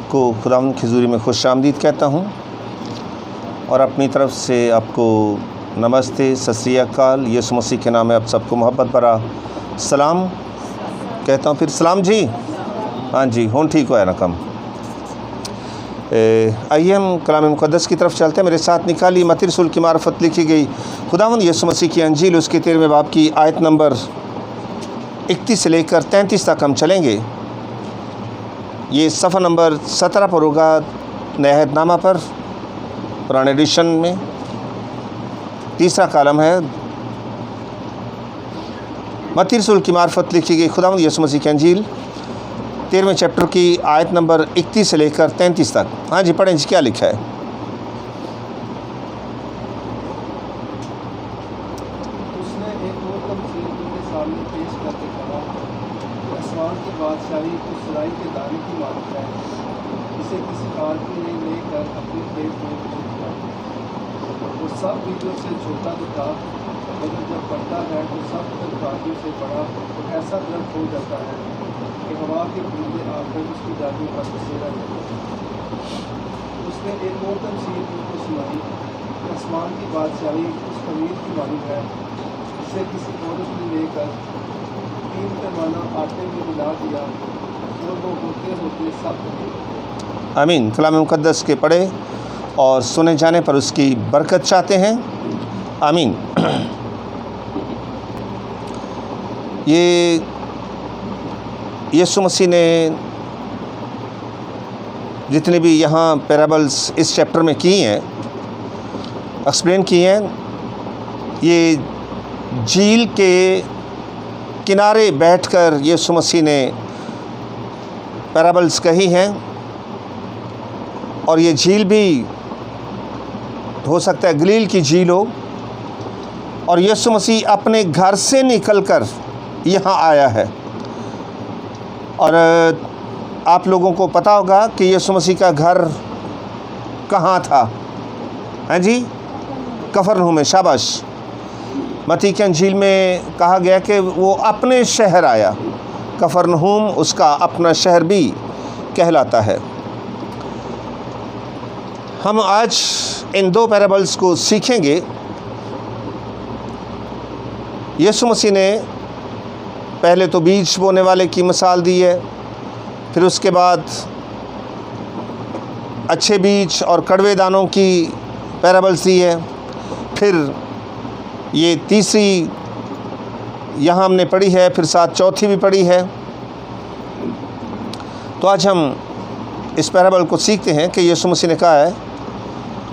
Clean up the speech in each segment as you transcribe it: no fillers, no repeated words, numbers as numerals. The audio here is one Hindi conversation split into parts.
सबको खुदावंद की हुज़ूरी में खुश आमदीद कहता हूँ और अपनी तरफ से आपको नमस्ते, सत श्री अकाल। यीशु मसीह के नाम में आप सबको मोहब्बत भरा सलाम कहता हूँ। फिर सलाम जी, हाँ जी, हों ठीक हुआ है ना कम। आइए हम कलाम मुक़द्दस की तरफ चलते हैं। मेरे साथ निकाली मत्ती रसूल की मार्फत लिखी गई खुदावंद यीशु मसीह की अंजील, उसके 13वें बाब की आयत नंबर 31 से लेकर 33 तक हम चलेंगे। ये सफ़ा नंबर 17 पर होगा नया अहदनामा पर, पुराने एडिशन में तीसरा कॉलम है। मत्ती रसूल की मार्फत लिखी गई खुदावंद यीशु मसीह की अंजील 13वें चैप्टर की आयत नंबर 31 से लेकर 33 तक। हाँ जी, पढ़ें जी, क्या लिखा है। उसने एक और तमसील उनके सामने पेश करके कहा कि आसमान की बादशाही उस राई के दाने की मानत है जिसे किसी आदमी ने लेकर अपने खेत में बोया। वो सब बीजों से छोटा तो था, मगर जब बढ़ता है तो सब तरकारियों से बड़ा और ऐसा दृढ़ हो जाता है कि हवा के परिंदे आकर उसकी डालियों पर बसेरा करते हैं। उसने एक और तमसील उनको सुनाई कि आसमान की बादशाही उस खमीर की मानत है जिसे किसी औरत ने लेकर 3 पैमाना आटे में मिला दिया और वो होते होते सब बने। आमीन। कलाम मुक़द्दस के पढ़े और सुने जाने पर उसकी बरकत चाहते हैं। आमीन। ये यीशु मसीह ने जितने भी यहाँ पैराबल्स इस चैप्टर में की हैं, एक्सप्लेन की हैं, ये झील के किनारे बैठकर यीशु मसीह ने पैराबल्स कही हैं। और ये झील भी हो सकता है गलील की झील हो, और यीशु मसीह अपने घर से निकलकर यहाँ आया है। और आप लोगों को पता होगा कि यीशु मसीह का घर कहाँ था, हैं जी, कफरनहूम में। शाबाश। मत्ती की अंजील में कहा गया कि वो अपने शहर आया। कफरनहूम उसका अपना शहर भी कहलाता है। हम आज इन 2 पैराबल्स को सीखेंगे। यीशु मसीह ने पहले तो बीज बोने वाले की मिसाल दी है, फिर उसके बाद अच्छे बीज और कड़वे दानों की पैराबल्स दी है, फिर ये तीसरी यहाँ हमने पढ़ी है, फिर साथ चौथी भी पढ़ी है। तो आज हम इस पैराबल को सीखते हैं कि यीशु मसीह ने कहा है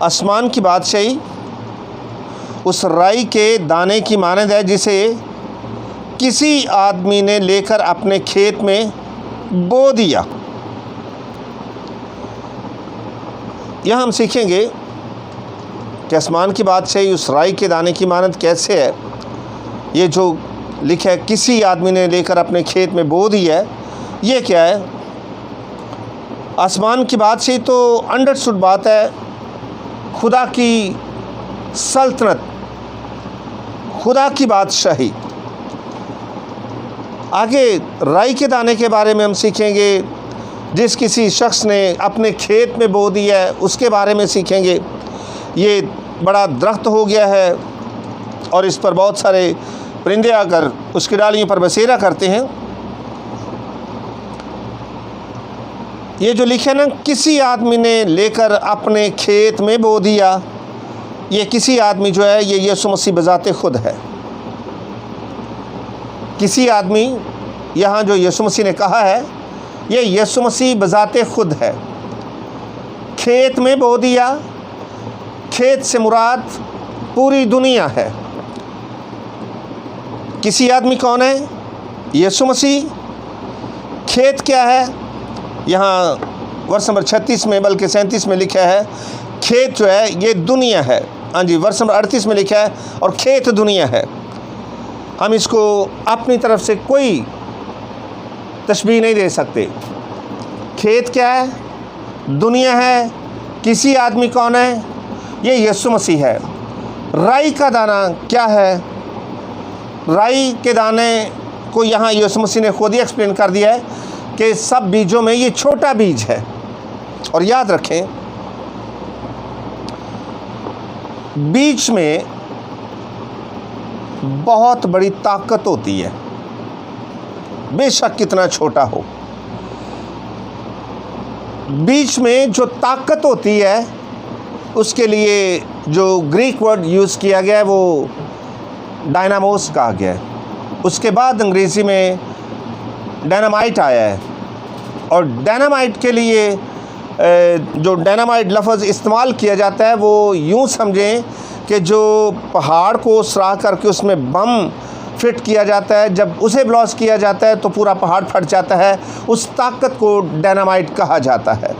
आसमान की बादशाही उस राई के दाने की मानद है जिसे किसी आदमी ने लेकर अपने खेत में बो दिया। यहाँ हम सीखेंगे कि आसमान की बादशाही उस राई के दाने की मानद कैसे है। ये जो लिखा है किसी आदमी ने लेकर अपने खेत में बो दी है, ये क्या है। आसमान की बादशाही तो अंडरस्टूड बात है, खुदा की सल्तनत, खुदा की बादशाही। आगे राई के दाने के बारे में हम सीखेंगे, जिस किसी शख्स ने अपने खेत में बो दिया है उसके बारे में सीखेंगे। ये बड़ा दरख्त हो गया है और इस पर बहुत सारे परिंदे आकर उसकी डालियों पर बसेरा करते हैं। ये जो लिखे ना, किसी आदमी ने लेकर अपने खेत में बो दिया, ये किसी आदमी जो है ये यीशु मसीह बज़ाते खुद है। किसी आदमी यहाँ जो यीशु मसीह ने कहा है, ये यीशु मसीह बज़ाते खुद है। खेत में बो दिया, खेत से मुराद पूरी दुनिया है। किसी आदमी कौन है? यीशु मसीह। खेत क्या है? यहाँ वर्ष नंबर 36 में बल्कि 37 में लिखा है खेत जो है ये दुनिया है। हाँ जी, वर्ष नंबर 38 में लिखा है और खेत दुनिया है। हम इसको अपनी तरफ से कोई तशबीह नहीं दे सकते। खेत क्या है? दुनिया है। किसी आदमी कौन है? ये यीशु मसीह है। राई का दाना क्या है? राई के दाने को यहाँ यीशु मसीह ने खुद ही एक्सप्लेन कर दिया है कि सब बीजों में ये छोटा बीज है। और याद रखें, बीज में बहुत बड़ी ताकत होती है, बेशक कितना छोटा हो। बीज में जो ताकत होती है, उसके लिए जो ग्रीक वर्ड यूज़ किया गया है वो डायनामोस कहा गया है। उसके बाद अंग्रेज़ी में डायनामाइट आया है, और डायनामाइट के लिए जो डायनामाइट लफ्ज़ इस्तेमाल किया जाता है वो यूँ समझें कि जो पहाड़ को सुराख करके उसमें बम फिट किया जाता है, जब उसे ब्लास्ट किया जाता है तो पूरा पहाड़ फट जाता है, उस ताकत को डायनामाइट कहा जाता है।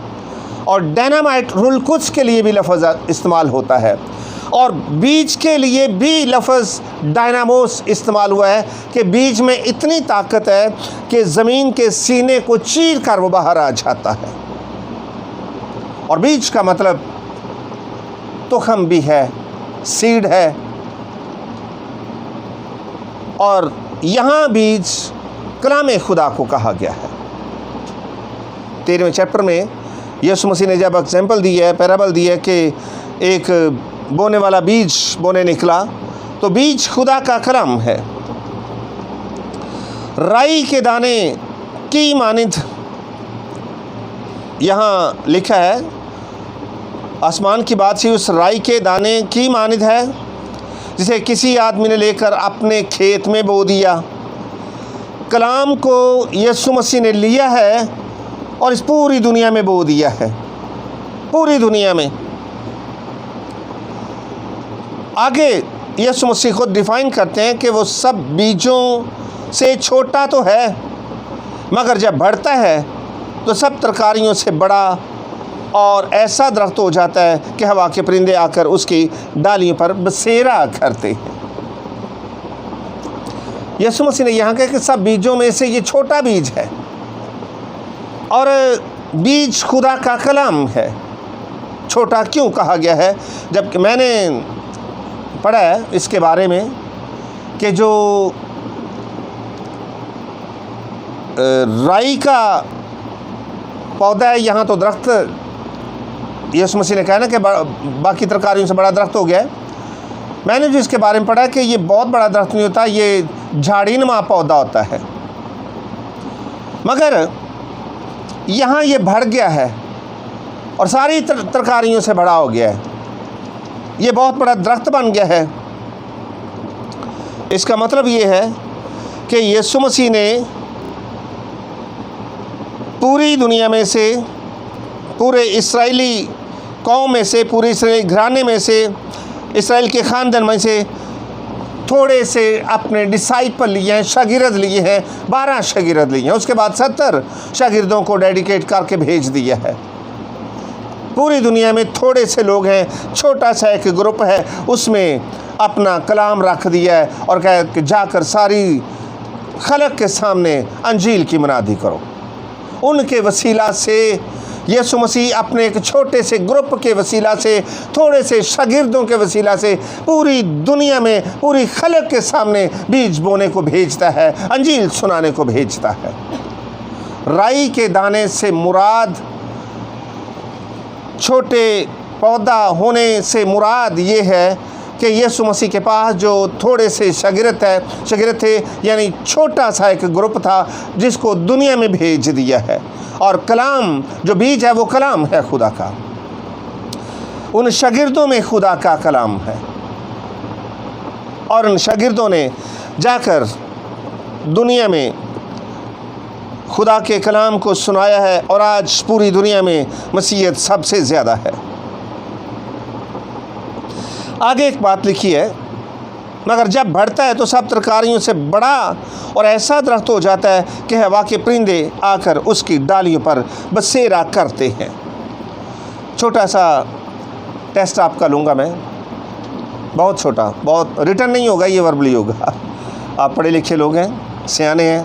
और डायनामाइट रुलकुद्स के लिए भी लफ्ज़ इस्तेमाल होता है, और बीज के लिए भी लफ्ज़ डायनामोस इस्तेमाल हुआ है कि बीज में इतनी ताकत है कि ज़मीन के सीने को चीर कर वो बाहर आ जाता है। और बीज का मतलब तुखम भी है, सीड है, और यहाँ बीज कलाम खुदा को कहा गया है। 13वें चैप्टर में यीशु मसीह ने जब एग्जाम्पल दी है, पैराबल दी है कि एक बोने वाला बीज बोने निकला, तो बीज खुदा का कलाम है। राई के दाने की मानिंद यहाँ लिखा है, आसमान की बात सी उस राई के दाने की मानिंद है जिसे किसी आदमी ने लेकर अपने खेत में बो दिया। कलाम को यीशु मसीह ने लिया है और इस पूरी दुनिया में बो दिया है, पूरी दुनिया में। आगे यीशु मसीह खुद डिफाइन करते हैं कि वो सब बीजों से छोटा तो है, मगर जब बढ़ता है तो सब तरकारियों से बड़ा और ऐसा दरख्त हो जाता है कि हवा के परिंदे आकर उसकी डालियों पर बसेरा करते हैं। यीशु मसीह ने यहाँ कहा कि सब बीजों में से ये छोटा बीज है, और बीज खुदा का कलाम है। छोटा क्यों कहा गया है? जबकि मैंने पढ़ा है इसके बारे में कि जो राई का पौधा है, यहाँ तो दरख्त यीशु मसीह ने कहा ना कि बाकी तरकारियों से बड़ा दरख्त हो गया है। मैंने जो इसके बारे में पढ़ा कि ये बहुत बड़ा दरख्त नहीं होता, ये झाड़ीनुमा पौधा होता है, मगर यहाँ ये बढ़ गया है और सारी तरकारियों से बड़ा हो गया है, ये बहुत बड़ा दरख्त बन गया है। इसका मतलब ये है कि यीशु मसीह ने पूरी दुनिया में से, पूरे इस्राएली कौम में से, पूरे इस्राएली घराने में से, इस्राएल के ख़ानदान में से थोड़े से अपने डिसाइपल लिए हैं, शागिर्द लिए हैं, 12 शागिर्द लिए हैं। उसके बाद 70 शागिर्दों को डेडिकेट करके भेज दिया है। पूरी दुनिया में थोड़े से लोग हैं, छोटा सा एक ग्रुप है, उसमें अपना कलाम रख दिया है और कहा कि जाकर सारी खलक के सामने अंजील की मुनादी करो। उनके वसीला से यीशु मसीह अपने एक छोटे से ग्रुप के वसीला से, थोड़े से शागिर्दों के वसीला से पूरी दुनिया में, पूरी खलक के सामने बीज बोने को भेजता है, अंजील सुनाने को भेजता है। राई के दाने से मुराद, छोटे पौधा होने से मुराद ये है कि यीशु मसीह के पास जो थोड़े से शागिर्द थे, यानी छोटा सा एक ग्रुप था जिसको दुनिया में भेज दिया है। और कलाम जो बीज है वो कलाम है खुदा का, उन शागिर्दों में खुदा का कलाम है, और उन शागिर्दों ने जाकर दुनिया में खुदा के कलाम को सुनाया है, और आज पूरी दुनिया में मसीहत सबसे ज़्यादा है। आगे एक बात लिखी है, मगर जब बढ़ता है तो सब तरकारियों से बड़ा और ऐसा दरख्त हो जाता है कि हवा के परिंदे आकर उसकी डालियों पर बसेरा करते हैं। छोटा सा टेस्ट आपका लूँगा मैं, बहुत छोटा, बहुत रिटर्न नहीं होगा, ये वर्बली होगा। आप पढ़े लिखे लोग हैं, सियाने हैं,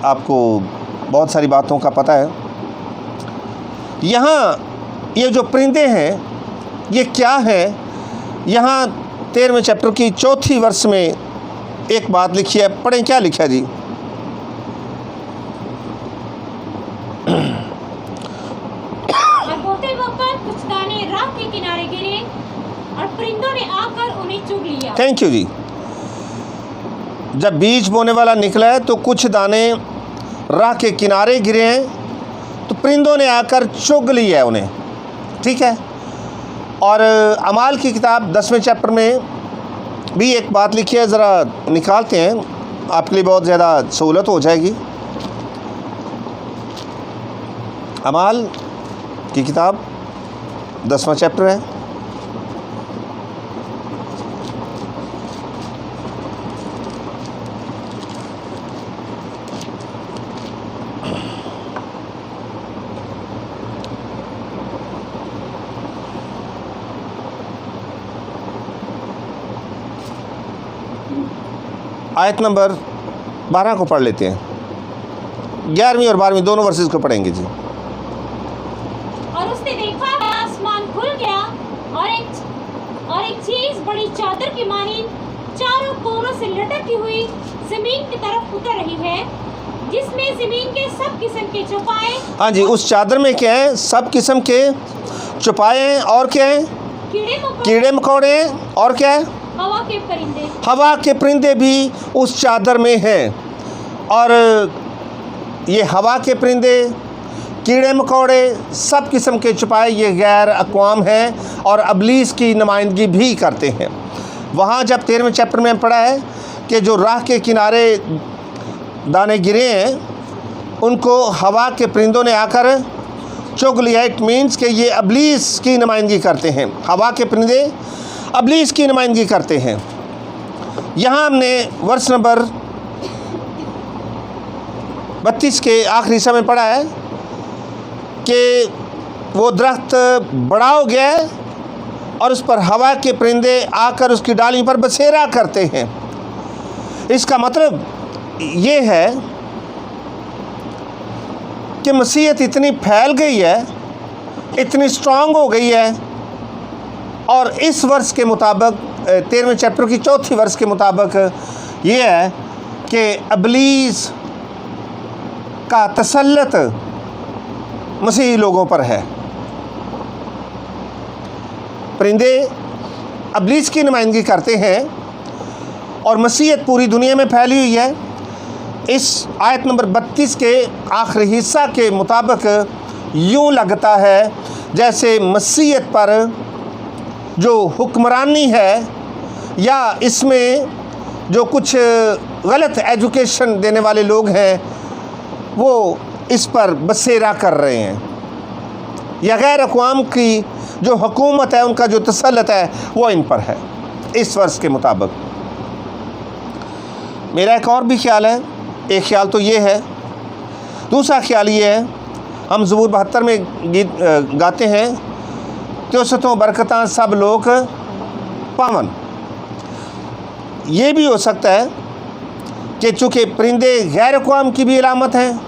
आपको बहुत सारी बातों का पता है। यहाँ ये जो परिंदे हैं ये क्या है? यहाँ 13वें चैप्टर की 4 वर्ष में एक बात लिखी है, पढ़ें क्या लिखा है जी। उसके ऊपर कुछ दाने राह के किनारे गिरे और परिंदों ने आकर उन्हें चुग लिया। थैंक यू जी। जब बीज बोने वाला निकला है तो कुछ दाने राह के किनारे गिरे हैं तो परिंदों ने आकर चुग लिया है उन्हें, ठीक है। और अमाल की किताब 10वें चैप्टर में भी एक बात लिखी है, ज़रा निकालते हैं, आपके लिए बहुत ज़्यादा सहूलत हो जाएगी। अमाल की किताब 10वां चैप्टर है। आयत नंबर 12 को पढ़ लेते हैं। 11वीं और 12वीं दोनों वर्सेस को पढ़ेंगे जी। और उसने देखा कि आसमान खुल गया और एक चीज बड़ी चादर की मानी चारों कोनों से लटकती हुई जमीन की तरफ उतर रही है, जिसमें जमीन के सब किस्म के चौपाए। हाँ जी, उस चादर में क्या है? सब किस्म के चौपाए हैं और क्या है? कीड़े मकोड़े हैं और क्या है? हवा के परिंदे। हवा के परिंदे भी उस चादर में हैं। और ये हवा के परिंदे, कीड़े मकोड़े, सब किस्म के छुपाए ये गैर अक़वाम हैं और अबलीस की नुमाइंदगी भी करते हैं। वहाँ जब 13वें चैप्टर में पढ़ा है कि जो राह के किनारे दाने गिरे हैं उनको हवा के परिंदों ने आकर चुग लिया। इट मीन्स कि ये अबलीस की नुमाइंदगी करते हैं। हवा के परिंदे अबलीस की नुमाइंदगी करते हैं। यहाँ हमने वर्ष नंबर 32 के आखिरी हिस्सा में पढ़ा है कि वो दरख्त बड़ा हो गया है और उस पर हवा के परिंदे आकर उसकी डालियों पर बसेरा करते हैं। इसका मतलब ये है कि मसीहत इतनी फैल गई है, इतनी स्ट्रांग हो गई है और इस वर्ष के मुताबिक 13वें चैप्टर की 4थी वर्ष के मुताबिक ये है कि अबलीस का तसल्लुत मसीही लोगों पर है। परिंदे अबलीस की नुमाइंदगी करते हैं और मसीहत पूरी दुनिया में फैली हुई है। इस आयत नंबर 32 के आखिरी हिस्सा के मुताबिक यूँ लगता है जैसे मसीहत पर जो हुक्मरानी है या इसमें जो कुछ गलत एजुकेशन देने वाले लोग हैं वो इस पर बसेरा कर रहे हैं, या गैर अक़वाम की जो हुकूमत है उनका जो तसल्लुत है वो इन पर है इस वर्ष के मुताबिक। मेरा एक और भी ख्याल है। एक ख्याल तो ये है, दूसरा ख्याल ये है, हम ज़बूर 72 में गीत गाते हैं, त्योसतों बरकतां सब लोग पावन। ये भी हो सकता है कि चूँकि परिंदे गैर अक़वाम की भी इलामत हैं,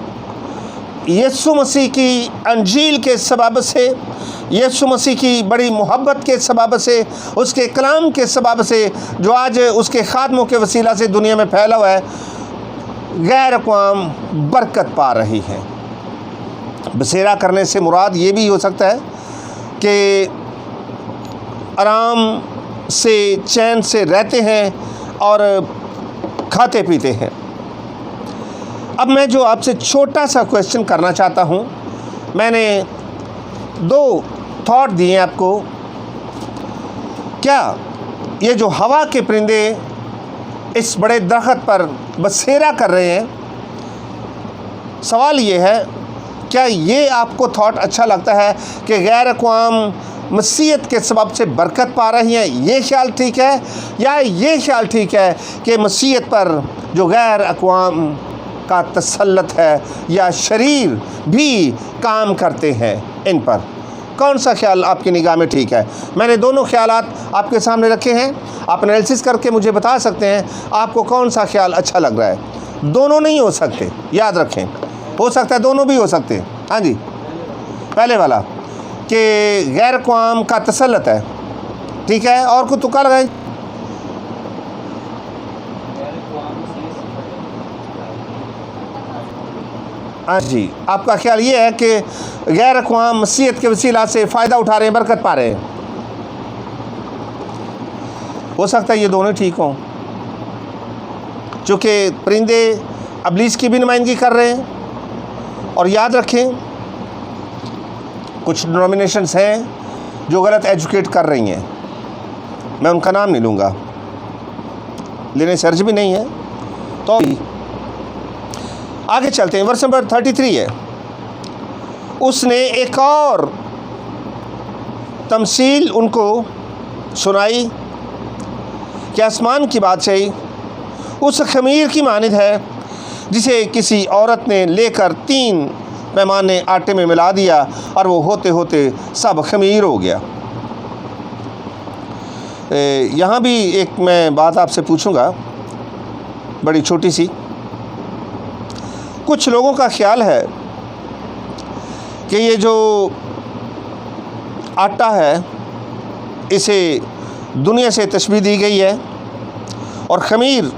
यीशु मसीह की अंजील के सबब से, यीशु मसीह की बड़ी मोहब्बत के सबब से, उसके कलाम के सबब से जो आज उसके ख़ात्मों के वसीला से दुनिया में फैला हुआ है, गैर अक़वाम बरकत पा रही है। बसेरा करने से मुराद ये भी हो सकता है कि आराम से चैन से रहते हैं और खाते पीते हैं। अब मैं जो आपसे छोटा सा क्वेश्चन करना चाहता हूँ, मैंने 2 थॉट दिए आपको। क्या ये जो हवा के परिंदे इस बड़े दरख्त पर बसेरा कर रहे हैं, सवाल ये है क्या ये आपको थॉट अच्छा लगता है कि गैर अक़वाम मसीहत के सबब से बरकत पा रही हैं? ये ख्याल ठीक है, या ये ख्याल ठीक है कि मसीहत पर जो गैर अक़वाम का तसल्लुत है या शरीर भी काम करते हैं इन पर? कौन सा ख्याल आपकी निगाह में ठीक है? मैंने दोनों ख्यालात आपके सामने रखे हैं, आप एनालिसिस करके मुझे बता सकते हैं आपको कौन सा ख्याल अच्छा लग रहा है। दोनों नहीं हो सकते, याद रखें, हो सकता है दोनों भी हो सकते हैं। हाँ जी, पहले वाला कि गैर अक़वाम का तसल्लुत है, ठीक है, और कुछ तुक्का लगाएं। हाँ जी, आपका ख्याल ये है कि गैर अक़वाम मसीहत के वसीला से फ़ायदा उठा रहे हैं, बरकत पा रहे हैं। हो सकता है ये दोनों ठीक हों, चूँकि परिंदे अबलीस की भी नुमाइंदगी कर रहे हैं। और याद रखें, कुछ डिनोमिनेशंस हैं जो गलत एजुकेट कर रही हैं, मैं उनका नाम नहीं लूँगा, लेने से अर्ज भी नहीं है। तो आगे चलते हैं, वर्स नंबर 33 है। उसने एक और तमसील उनको सुनाई कि आसमान की बादशाही उस खमीर की मानिद है जिसे किसी औरत ने लेकर 3 पैमाने आटे में मिला दिया और वो होते होते सब खमीर हो गया। यहाँ भी एक मैं बात आपसे पूछूंगा, बड़ी छोटी सी। कुछ लोगों का ख्याल है कि ये जो आटा है इसे दुनिया से तशबीह दी गई है और खमीर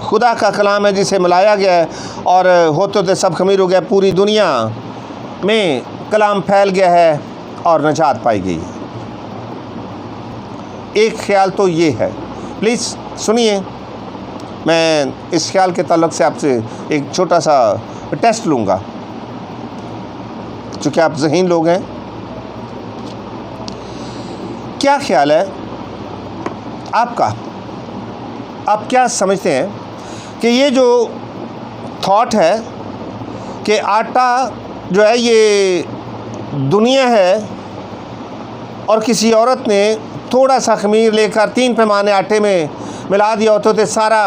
खुदा का कलाम है जिसे मिलाया गया है और होते होते सब खमीर हो गया। पूरी दुनिया में कलाम फैल गया है और निजात पाई गई है। एक ख्याल तो ये है। प्लीज़ सुनिए, मैं इस ख्याल के ताल्लुक़ से आपसे एक छोटा सा टेस्ट लूँगा, चूँकि आप ज़हीन लोग हैं। क्या ख्याल है आपका? आप क्या समझते हैं कि ये जो थॉट है कि आटा जो है ये दुनिया है और किसी औरत ने थोड़ा सा खमीर लेकर 3 पैमाने आटे में मिला दिया होते तो सारा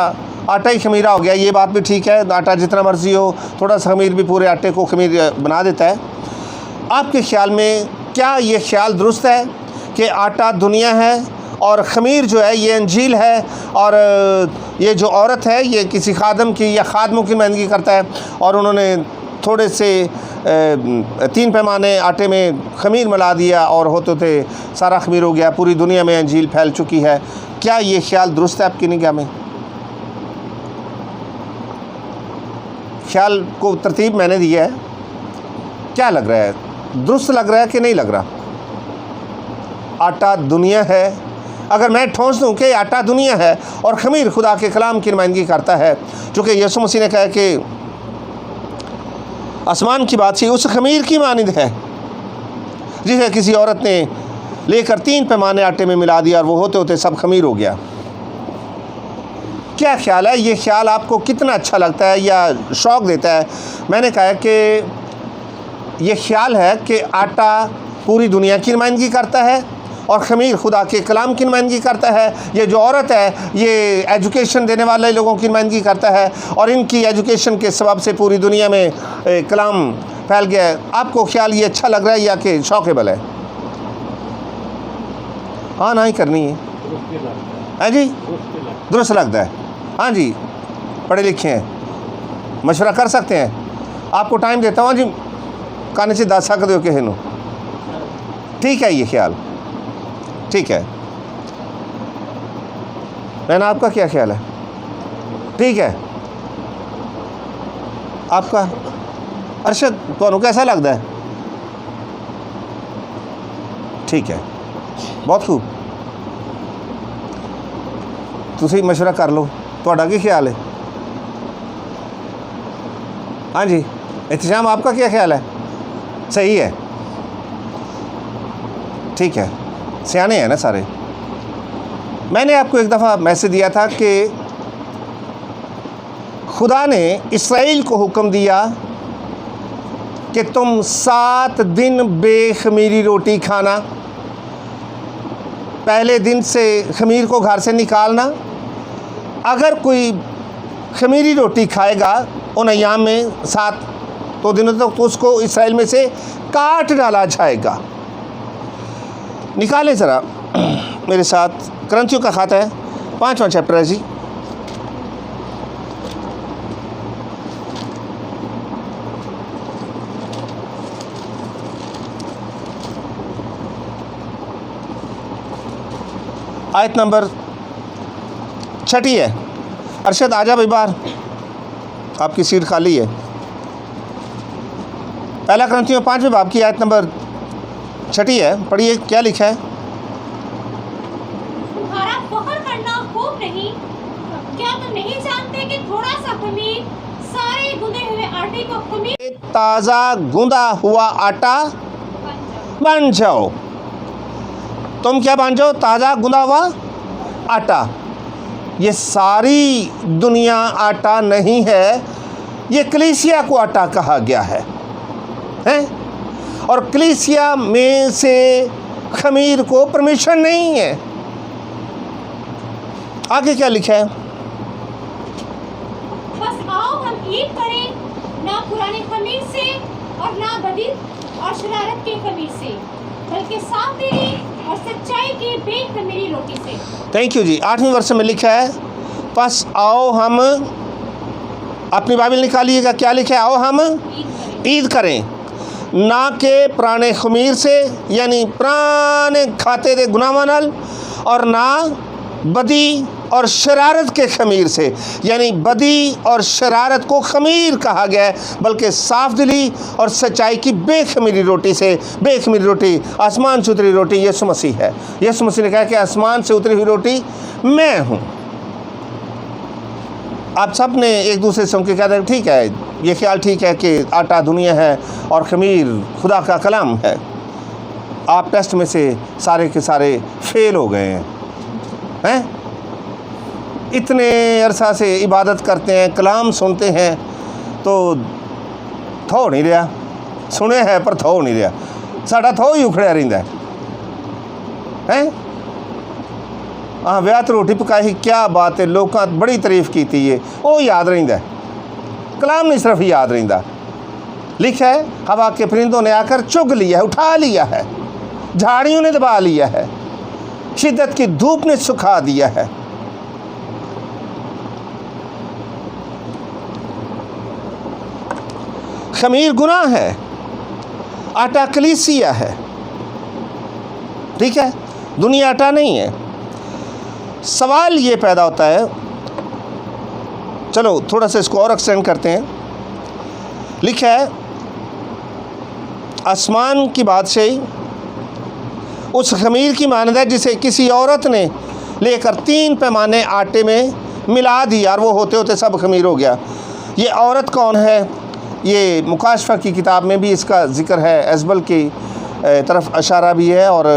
आटा ही खमीरा हो गया, ये बात भी ठीक है। आटा जितना मर्ज़ी हो, थोड़ा सा खमीर भी पूरे आटे को खमीर बना देता है। आपके ख्याल में क्या ये ख्याल दुरुस्त है कि आटा दुनिया है और खमीर जो है ये अंजील है और ये जो औरत है ये किसी खादम की या खादमों की नुमाइंदगी करता है और उन्होंने थोड़े से 3 पैमाने आटे में खमीर मिला दिया और होते होते सारा खमीर हो गया, पूरी दुनिया में अंजील फैल चुकी है? क्या ये ख्याल दुरुस्त है आपकी निगाह में? ख्याल को तरतीब मैंने दिया है, क्या लग रहा है, दुरुस्त लग रहा है कि नहीं लग रहा? आटा दुनिया है, अगर मैं ठोंस दूँ कि आटा दुनिया है और खमीर खुदा के कलाम की नुमाइंदगी करता है, चूँकि यीशु मसीह ने कहा कि आसमान की बादशाही उस खमीर की मानिद है जिसे किसी औरत ने लेकर 3 पैमाने आटे में मिला दिया और वो होते होते सब खमीर हो गया। क्या ख्याल है? ये ख्याल आपको कितना अच्छा लगता है या शौक़ देता है? मैंने कहा कि ये ख्याल है कि आटा पूरी दुनिया की नुमाइंदगी करता है और खमीर खुदा के कलाम की नुमाइंदगी करता है। ये जो औरत है ये एजुकेशन देने वाले लोगों की नुमाइंदगी करता है और इनकी एजुकेशन के सबब से पूरी दुनिया में कलाम फैल गया है। आपको ख्याल ये अच्छा लग रहा है या कि शौक़ेबल है? हाँ ना ही करनी है जी, दुरुस्त लगता है। हाँ जी, पढ़े लिखे हैं, मशवरा कर सकते हैं। आपको टाइम देता हूँ जी, कहने से दस सकते हो किसी को, ठीक है? ये ख्याल ठीक है। मैंने आपका क्या ख्याल है? ठीक है आपका? अरशद तुहानू कैसा लगता है? ठीक है, बहुत खूब, तुसी मशवरा कर लो, तुहाडा की ख्याल है? हाँ जी, इत्तिशाम आपका क्या ख्याल है? सही है, ठीक है, सियाने हैं ना सारे। मैंने आपको एक दफ़ा मैसेज दिया था कि खुदा ने इसराइल को हुक्म दिया कि तुम 7 दिन बेखमीरी रोटी खाना, पहले दिन से खमीर को घर से निकालना। अगर कोई खमीरी रोटी खाएगा उन अय्याम में 7 दिनों तक, तो उसको इसराइल में से काट डाला जाएगा। निकालें ज़रा मेरे साथ, क्रंथियों का खाता है 5वां चैप्टर है जी। आयत नंबर 6 है। अरशद आजा भाई बाहर, आपकी सीट खाली है। पहला करंथियों 5वें बाब की आयत नंबर 6 है, पढ़िए क्या लिखा है। तुम्हारा फख्र करना खूब नहीं, क्या तुम नहीं जानते कि थोड़ा सा खमीर सारे गूंदे हुए आटे को खमीर ताज़ा गूंदा हुआ आटा बन जाओ। तुम क्या बन जाओ? ताज़ा गूंदा हुआ आटा। ये सारी दुनिया आटा नहीं है, ये कलीसिया को आटा कहा गया है, हैं? और कलीसिया में से खमीर को परमिशन नहीं है। आगे क्या लिखा है? बस आओ हम ईद करें, ना पुराने खमीर से और ना बदी और शरारत के खमीर से, बल्कि साफ दिली और सच्चाई की बेखमीरी रोटी से। थैंक यू जी। 8वें वर्ष में लिखा है, बस आओ हम, अपनी बाइबल निकालिएगा, क्या लिखा है? आओ हम ईद करें, ना के पुराने खमीर से, यानी पुराने खाते दे गुनाहां नाल, और ना बदी और शरारत के खमीर से, यानी बदी और शरारत को खमीर कहा गया है, बल्कि साफ दिली और सच्चाई की बेखमीरी रोटी से। बेखमीरी रोटी आसमान से उतरी रोटी यीशु मसीह है। यीशु मसीह ने कहा कि आसमान से उतरी हुई रोटी मैं हूँ। आप सब ने एक दूसरे से उनके कहते हैं ठीक है, ये ख्याल ठीक है कि आटा दुनिया है और खमीर खुदा का कलाम है। आप टेस्ट में से सारे के सारे फेल हो गए हैं? इतने अरसा से इबादत करते हैं, कलाम सुनते हैं, तो थो नहीं रहा, सुने है पर थो नहीं रहा, साडा थो ही उखड़िया रहिंदा है। हाँ, ब्याह तो रोटी पकाई, क्या बात है, लोगों बड़ी तारीफ की थी, ये वो याद रहिंदा, कलाम नहीं सिर्फ याद रहिंदा। लिखा है, हवा के परिंदों ने आकर चुग लिया है, उठा लिया है, झाड़ियों ने दबा लिया है, शिद्दत की धूप ने सुखा दिया है। खमीर गुनाह है, आटा कलीसिया है, ठीक है, दुनिया आटा नहीं है। सवाल ये पैदा होता है, चलो थोड़ा सा इसको और एक्सटेंड करते हैं। लिखा है, आसमान की बादशाही उस खमीर की मानद है जिसे किसी औरत ने लेकर 3 पैमाने आटे में मिला दिया और वो होते होते सब खमीर हो गया। ये औरत कौन है? ये मुकाशफा की किताब में भी इसका जिक्र है, एजबल की तरफ इशारा भी है और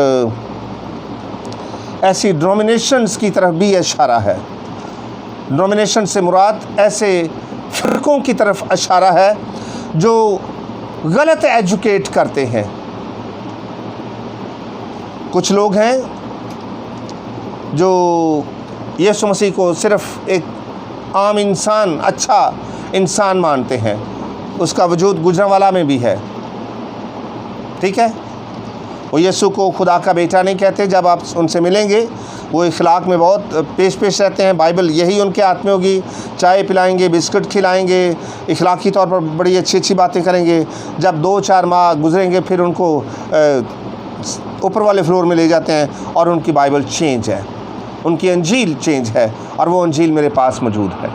ऐसी डिनोमिनेशंस की तरफ भी इशारा है। डिनोमिनेशन से मुराद ऐसे फ़िरक़ों की तरफ इशारा है जो गलत एजुकेट करते हैं। कुछ लोग हैं जो यीशु मसीह को सिर्फ़ एक आम इंसान, अच्छा इंसान मानते हैं, उसका वजूद गुजरांवाला में भी है, ठीक है। वो यीशु को खुदा का बेटा नहीं कहते। जब आप उनसे मिलेंगे वो इखलाक में बहुत पेश रहते हैं, बाइबल यही उनके हाथ में होगी, चाय पिलाएंगे, बिस्किट खिलाएंगे, इखलाकी तौर पर बड़ी अच्छी अच्छी बातें करेंगे। जब 2-4 माह गुजरेंगे फिर उनको ऊपर वाले फ्लोर में ले जाते हैं और उनकी बाइबल चेंज है, उनकी अंजील चेंज है और वो अंजील मेरे पास मौजूद है।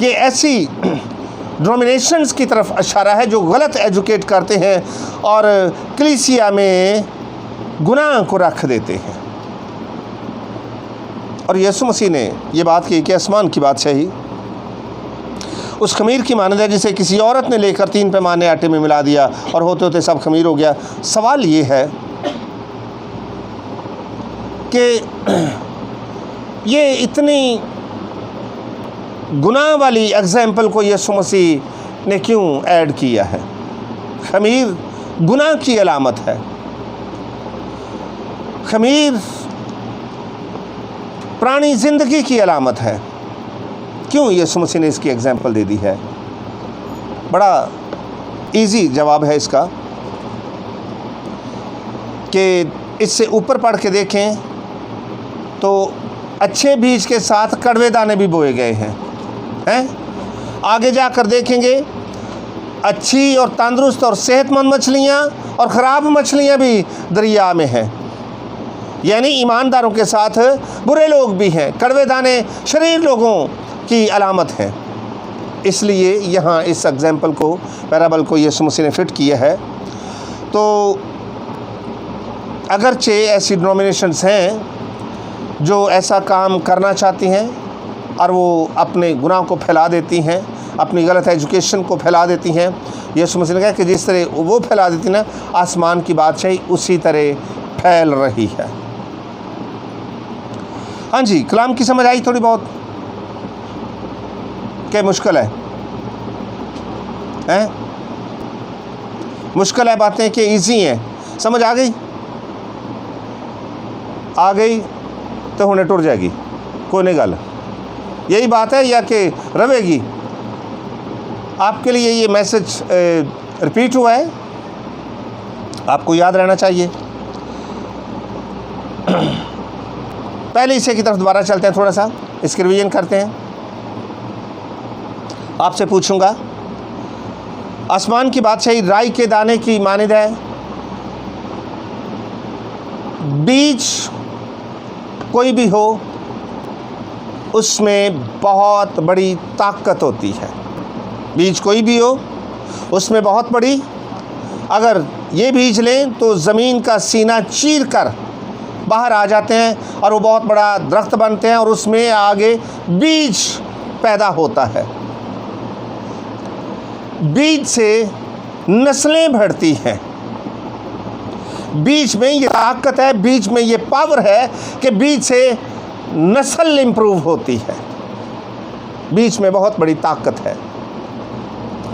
ये ऐसी डिनोमिनेशंस की तरफ इशारा है जो गलत एजुकेट करते हैं और कलीसिया में गुनाह को रख देते हैं। और यीशु मसीह ने ये बात की कि आसमान की बादशाही उस खमीर की मानद है जिसे किसी औरत ने लेकर 3 पैमाने आटे में मिला दिया और होते होते सब खमीर हो गया। सवाल ये है कि ये इतनी गुनाह वाली एग्जाम्पल को यीशु मसीह ने क्यों ऐड किया है? खमीर गुनाह की अलामत है, खमीर पुरानी ज़िंदगी की अलामत है। क्यों यीशु मसीह ने इसकी एग्जाम्पल दे दी है? बड़ा इजी जवाब है इसका कि इससे ऊपर पढ़ के देखें तो अच्छे बीज के साथ कड़वे दाने भी बोए गए हैं। आगे जाकर देखेंगे अच्छी और तंदुरुस्त और सेहतमंद मछलियाँ और ख़राब मछलियाँ भी दरिया में हैं, यानी ईमानदारों के साथ बुरे लोग भी हैं। कड़वे दाने शरीर लोगों की अलामत है। इसलिए यहाँ इस एग्जाम्पल को, पैराबल को यीशु मसीह ने फिट किया है। तो अगरचे ऐसी डिनोमिनेशंस हैं जो ऐसा काम करना चाहती हैं और वो अपने गुनाह को फैला देती हैं, अपनी गलत एजुकेशन को फैला देती हैं। यीशु मसीह ने कहा कि जिस तरह वो फैला देती ना, आसमान की बादशाही उसी तरह फैल रही है। हाँ जी, कलाम की समझ आई थोड़ी बहुत? क्या मुश्किल है? हैं? मुश्किल है बातें कि इजी हैं? समझ आ गई? आ गई तो हुणे टुर जाएगी, कोई नहीं गल। यही बात है या कि रहेगी? आपके लिए ये मैसेज रिपीट हुआ है, आपको याद रहना चाहिए। पहले इसे की तरफ दोबारा चलते हैं, थोड़ा सा इसकी रिवीजन करते हैं। आपसे पूछूंगा, आसमान की बादशाही राई के दाने की मानिंद है। बीज कोई भी हो, उसमें बहुत बड़ी ताकत होती है। बीज कोई भी हो, उसमें बहुत बड़ी, अगर ये बीज लें तो ज़मीन का सीना चीर कर बाहर आ जाते हैं और वो बहुत बड़ा दरख्त बनते हैं और उसमें आगे बीज पैदा होता है। बीज से नस्लें बढ़ती हैं। बीज में ये ताकत है, बीज में ये पावर है कि बीज से नस्ल इंप्रूव होती है। बीज में बहुत बड़ी ताकत है।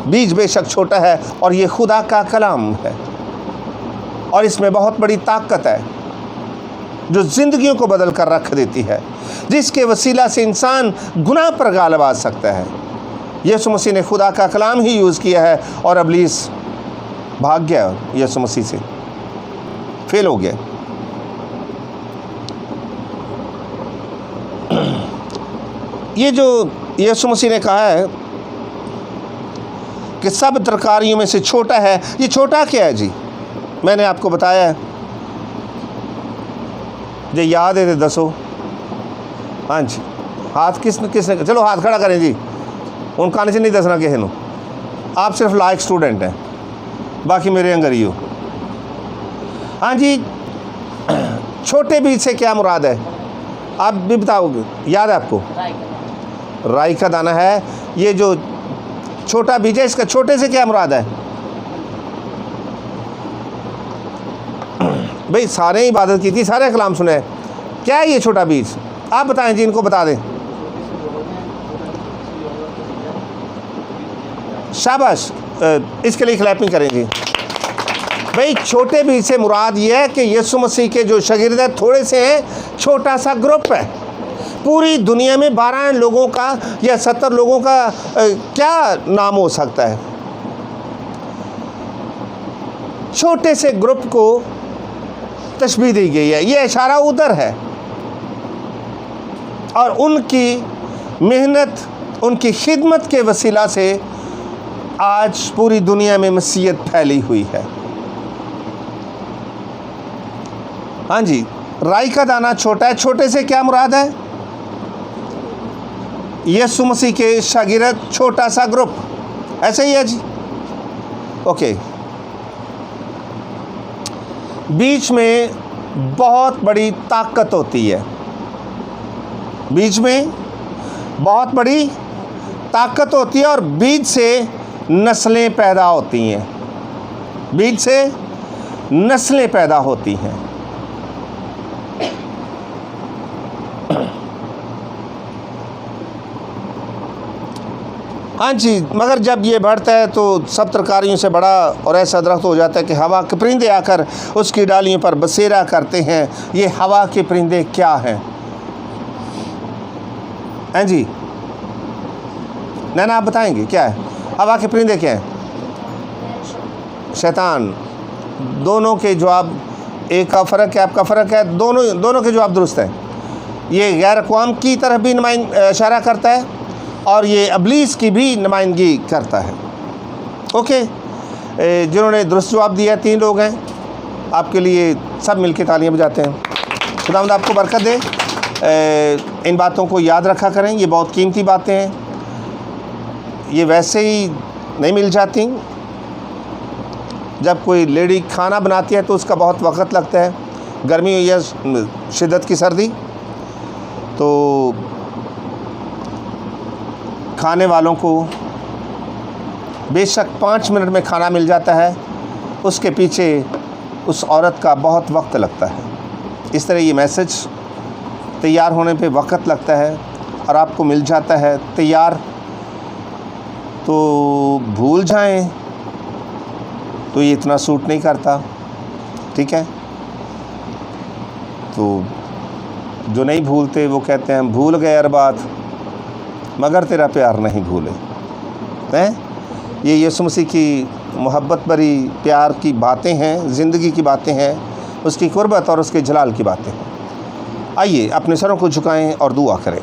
बीज बेशक छोटा है और ये खुदा का कलाम है और इसमें बहुत बड़ी ताकत है जो ज़िंदगियों को बदल कर रख देती है, जिसके वसीला से इंसान गुनाह पर गालिब आ सकता है। यीशु मसीह ने खुदा का कलाम ही यूज़ किया है और इब्लीस भाग गया, यीशु मसीह से फेल हो गया। ये जो यीशु मसीह ने कहा है कि सब तरकारियों में से छोटा है, ये छोटा क्या है जी? मैंने आपको बताया है, जो याद है तो दसो। हाँ जी, हाथ किसने? चलो हाथ खड़ा करें जी। उनका नहीं दसना किसी को, आप सिर्फ लायक स्टूडेंट हैं, बाकी मेरे अंगर ही हो। हाँ जी, छोटे बीज से क्या मुराद है? आप भी बताओगे, याद है आपको? राई का दाना है। ये जो छोटा बीज है, इसका छोटे से क्या मुराद है? भाई सारे इबादत की थी, सारे कलाम सुने, क्या है ये छोटा बीज? आप बताएं जी, इनको बता दें। शाबाश, इसके लिए क्लैपिंग करें जी। भाई छोटे बीज से मुराद ये है कि यीशु मसीह के जो शागिर्द हैं थोड़े से हैं, छोटा सा ग्रुप है। पूरी दुनिया में 12 लोगों का या 70 लोगों का क्या नाम हो सकता है? छोटे से ग्रुप को तशबीह दी गई है। ये इशारा उधर है और उनकी मेहनत, उनकी खिदमत के वसीला से आज पूरी दुनिया में मसीहत फैली हुई है। हाँ जी, राई का दाना छोटा है। छोटे से क्या मुराद है? यीशु मसीह के शागिर्द, छोटा सा ग्रुप, ऐसे ही है जी। ओके, बीच में बहुत बड़ी ताकत होती है। बीच में बहुत बड़ी ताकत होती है और बीज से नस्लें पैदा होती हैं। बीज से नस्लें पैदा होती हैं। हाँ जी, मगर जब ये बढ़ता है तो सब तरकारियों से बड़ा और ऐसा दरख्त हो जाता है कि हवा के परिंदे आकर उसकी डालियों पर बसेरा करते हैं। ये हवा के परिंदे क्या हैं? हैं जी, नैना आप बताएंगे क्या है हवा के परिंदे? क्या हैं? शैतान। दोनों के जवाब, एक का फ़र्क है, आपका फ़र्क है, दोनों के जवाब दुरुस्त हैं। ये गैर अक़वाम की तरफ भी इशारा करता है और ये इब्लीस की भी नुमाइंदगी करता है। ओके, जिन्होंने दुरुस्त जवाब दिया 3 लोग हैं, आपके लिए सब मिलके तालियां बजाते हैं। खुदावंद आपको बरकत दे। इन बातों को याद रखा करें, ये बहुत कीमती बातें हैं। ये वैसे ही नहीं मिल जाती। जब कोई लेडी खाना बनाती है तो उसका बहुत वक्त लगता है, गर्मी या शिद्दत की सर्दी, तो खाने वालों को बेशक 5 मिनट में खाना मिल जाता है, उसके पीछे उस औरत का बहुत वक्त लगता है। इस तरह ये मैसेज तैयार होने पे वक्त लगता है और आपको मिल जाता है तैयार, तो भूल जाएं तो ये इतना सूट नहीं करता। ठीक है, तो जो नहीं भूलते वो कहते हैं भूल गए हर बात मगर तेरा प्यार नहीं भूले। हैं, ये यीशु मसीह की मोहब्बत भरी प्यार की बातें हैं, ज़िंदगी की बातें हैं, उसकी कुर्बत और उसके जलाल की बातें हैं। आइए अपने सरों को झुकाएं और दुआ करें।